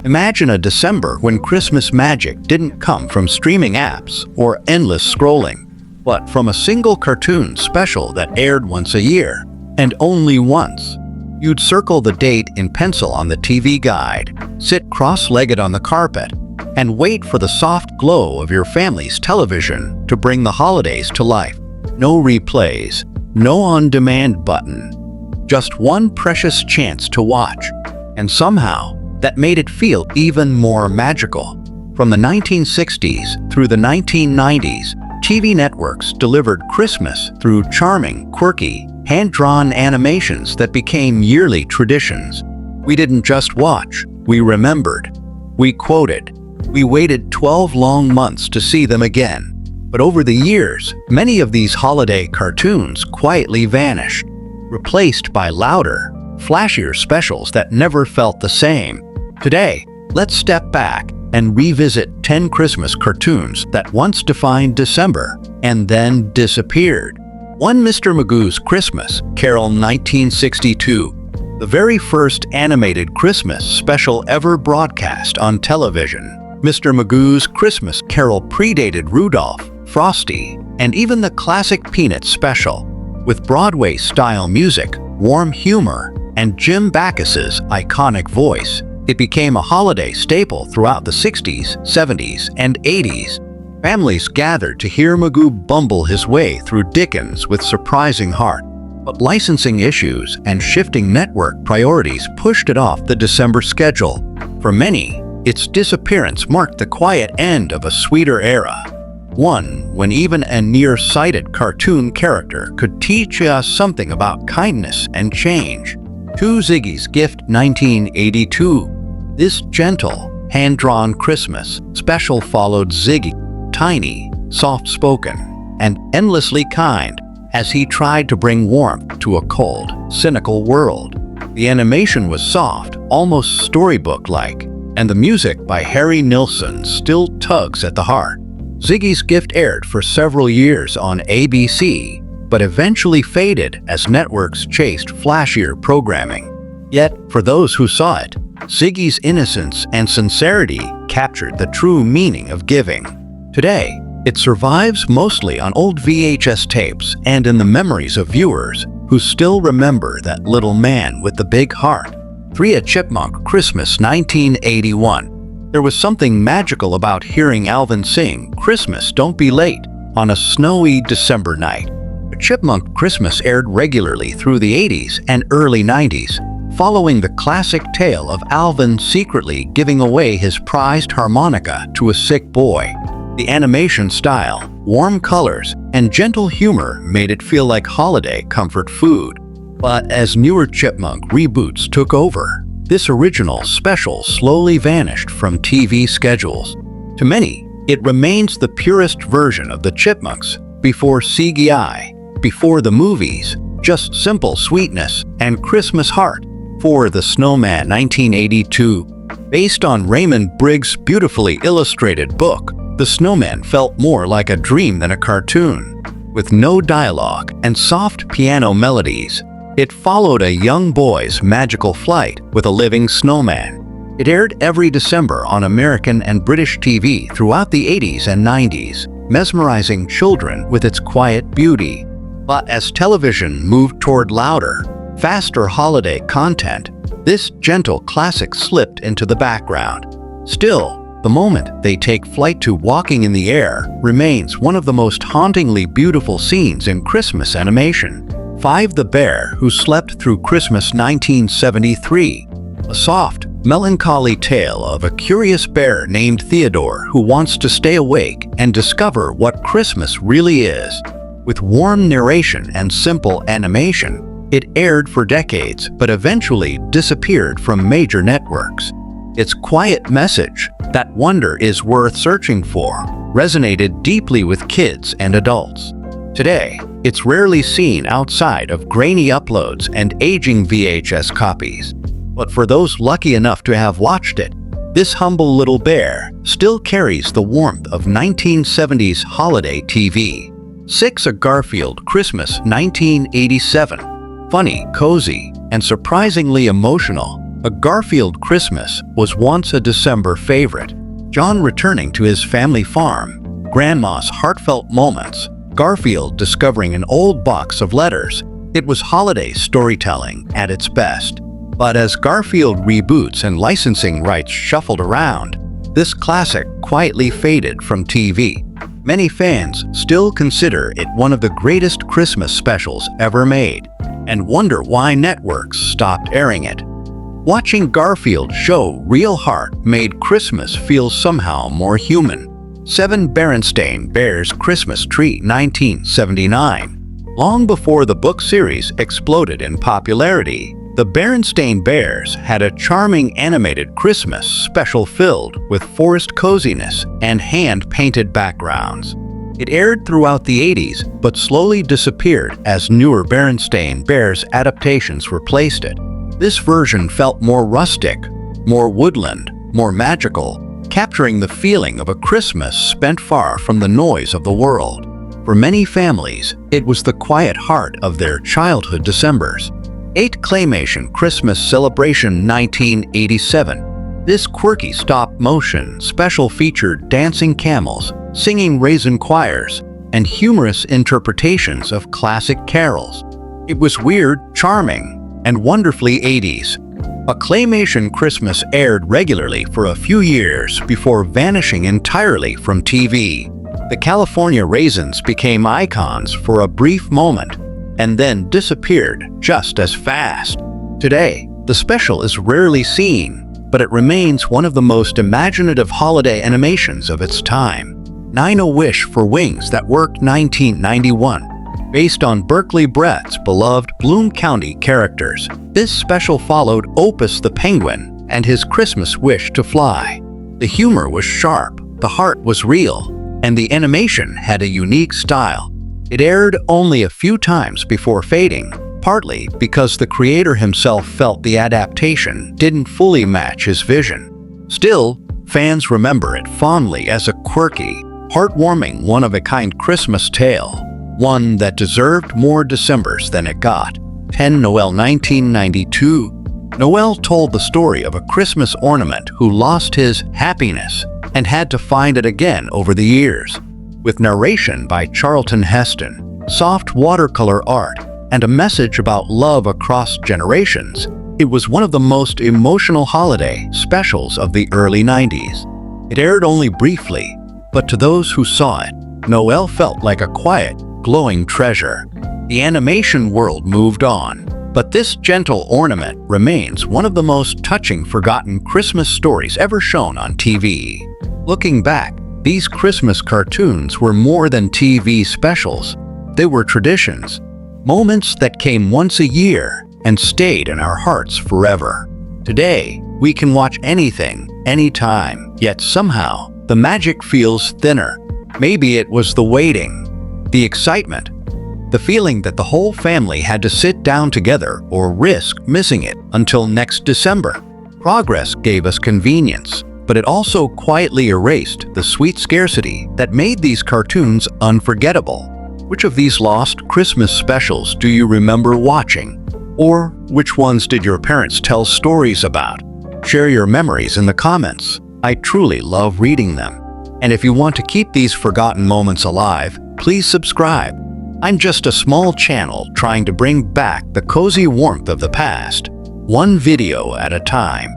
Imagine a December when Christmas magic didn't come from streaming apps or endless scrolling, but from a single cartoon special that aired once a year, and only once. You'd circle the date in pencil on the TV guide, sit cross-legged on the carpet, and wait for the soft glow of your family's television to bring the holidays to life. No replays, no on-demand button, just one precious chance to watch. And somehow, that made it feel even more magical. From the 1960s through the 1990s, TV networks delivered Christmas through charming, quirky, hand-drawn animations that became yearly traditions. We didn't just watch, we remembered. We quoted. We waited 12 long months to see them again. But over the years, many of these holiday cartoons quietly vanished, replaced by louder, flashier specials that never felt the same. Today, let's step back and revisit 10 Christmas cartoons that once defined December and then disappeared. 1. Mr. Magoo's Christmas Carol, 1962. The very first animated Christmas special ever broadcast on television. Mr. Magoo's Christmas Carol predated Rudolph, Frosty, and even the classic Peanuts special. With Broadway-style music, warm humor, and Jim Backus's iconic voice, it became a holiday staple throughout the 60s, 70s, and 80s. Families gathered to hear Magoo bumble his way through Dickens with surprising heart. But licensing issues and shifting network priorities pushed it off the December schedule. For many, its disappearance marked the quiet end of a sweeter era. One when even a nearsighted cartoon character could teach us something about kindness and change. 2. Ziggy's Gift, 1982. This gentle, hand-drawn Christmas special followed Ziggy, tiny, soft-spoken, and endlessly kind, as he tried to bring warmth to a cold, cynical world. The animation was soft, almost storybook-like, and the music by Harry Nilsson still tugs at the heart. Ziggy's Gift aired for several years on ABC, but eventually faded as networks chased flashier programming. Yet, for those who saw it, Ziggy's innocence and sincerity captured the true meaning of giving. Today, it survives mostly on old VHS tapes and in the memories of viewers who still remember that little man with the big heart. 3. A Chipmunk Christmas, 1981. There was something magical about hearing Alvin sing "Christmas Don't Be Late" on a snowy December night. A Chipmunk Christmas aired regularly through the 80s and early 90s, following the classic tale of Alvin secretly giving away his prized harmonica to a sick boy. The animation style, warm colors, and gentle humor made it feel like holiday comfort food. But as newer Chipmunk reboots took over, this original special slowly vanished from TV schedules. To many, it remains the purest version of the Chipmunks before CGI, before the movies, just simple sweetness and Christmas heart. 4. The Snowman, 1982. Based on Raymond Briggs' beautifully illustrated book, The Snowman felt more like a dream than a cartoon. With no dialogue and soft piano melodies, it followed a young boy's magical flight with a living snowman. It aired every December on American and British TV throughout the 80s and 90s, mesmerizing children with its quiet beauty. But as television moved toward louder, faster holiday content, this gentle classic slipped into the background. Still, the moment they take flight to Walking in the Air remains one of the most hauntingly beautiful scenes in Christmas animation. 5. The Bear Who Slept Through Christmas, 1973. A soft, melancholy tale of a curious bear named Theodore who wants to stay awake and discover what Christmas really is. With warm narration and simple animation, it aired for decades but eventually disappeared from major networks. Its quiet message, that wonder is worth searching for, resonated deeply with kids and adults. Today, it's rarely seen outside of grainy uploads and aging VHS copies. But for those lucky enough to have watched it, this humble little bear still carries the warmth of 1970s holiday TV. 6. A Garfield Christmas, 1987. Funny, cozy, and surprisingly emotional, A Garfield Christmas was once a December favorite. John returning to his family farm, Grandma's heartfelt moments, Garfield discovering an old box of letters. It was holiday storytelling at its best. But as Garfield reboots and licensing rights shuffled around, this classic quietly faded from TV. Many fans still consider it one of the greatest Christmas specials ever made, and wonder why networks stopped airing it. Watching Garfield show real heart made Christmas feel somehow more human. 7 Berenstain Bears Christmas Tree 1979. Long before the book series exploded in popularity, the Berenstain Bears had a charming animated Christmas special filled with forest coziness and hand-painted backgrounds. It aired throughout the 80s, but slowly disappeared as newer Berenstain Bears adaptations replaced it. This version felt more rustic, more woodland, more magical, capturing the feeling of a Christmas spent far from the noise of the world. For many families, it was the quiet heart of their childhood Decembers. 8 Claymation Christmas Celebration 1987. This quirky stop-motion special featured dancing camels, singing raisin choirs, and humorous interpretations of classic carols. It was weird, charming, and wonderfully 80s. A Claymation Christmas aired regularly for a few years before vanishing entirely from TV. The California Raisins became icons for a brief moment and then disappeared just as fast. Today, the special is rarely seen, but it remains one of the most imaginative holiday animations of its time. 9 A Wish for Wings That Worked 1991. Based on Berkeley Brett's beloved Bloom County characters, this special followed Opus the Penguin and his Christmas wish to fly. The humor was sharp, the heart was real, and the animation had a unique style. It aired only a few times before fading, partly because the creator himself felt the adaptation didn't fully match his vision. Still, fans remember it fondly as a quirky, heartwarming, one-of-a-kind Christmas tale, one that deserved more Decembers than it got. 10 Noel 1992. Noel told the story of a Christmas ornament who lost his happiness and had to find it again over the years. With narration by Charlton Heston, soft watercolor art, and a message about love across generations, it was one of the most emotional holiday specials of the early 90s. It aired only briefly, but to those who saw it, Noel felt like a quiet, glowing treasure. The animation world moved on, but this gentle ornament remains one of the most touching forgotten Christmas stories ever shown on TV. Looking back, these Christmas cartoons were more than TV specials. They were traditions, moments that came once a year and stayed in our hearts forever. Today, we can watch anything, anytime, yet somehow the magic feels thinner. Maybe it was the waiting, the excitement, the feeling that the whole family had to sit down together or risk missing it until next December. Progress gave us convenience, but it also quietly erased the sweet scarcity that made these cartoons unforgettable. Which of these lost Christmas specials do you remember watching? Or which ones did your parents tell stories about? Share your memories in the comments. I truly love reading them. And if you want to keep these forgotten moments alive, please subscribe. I'm just a small channel trying to bring back the cozy warmth of the past, one video at a time.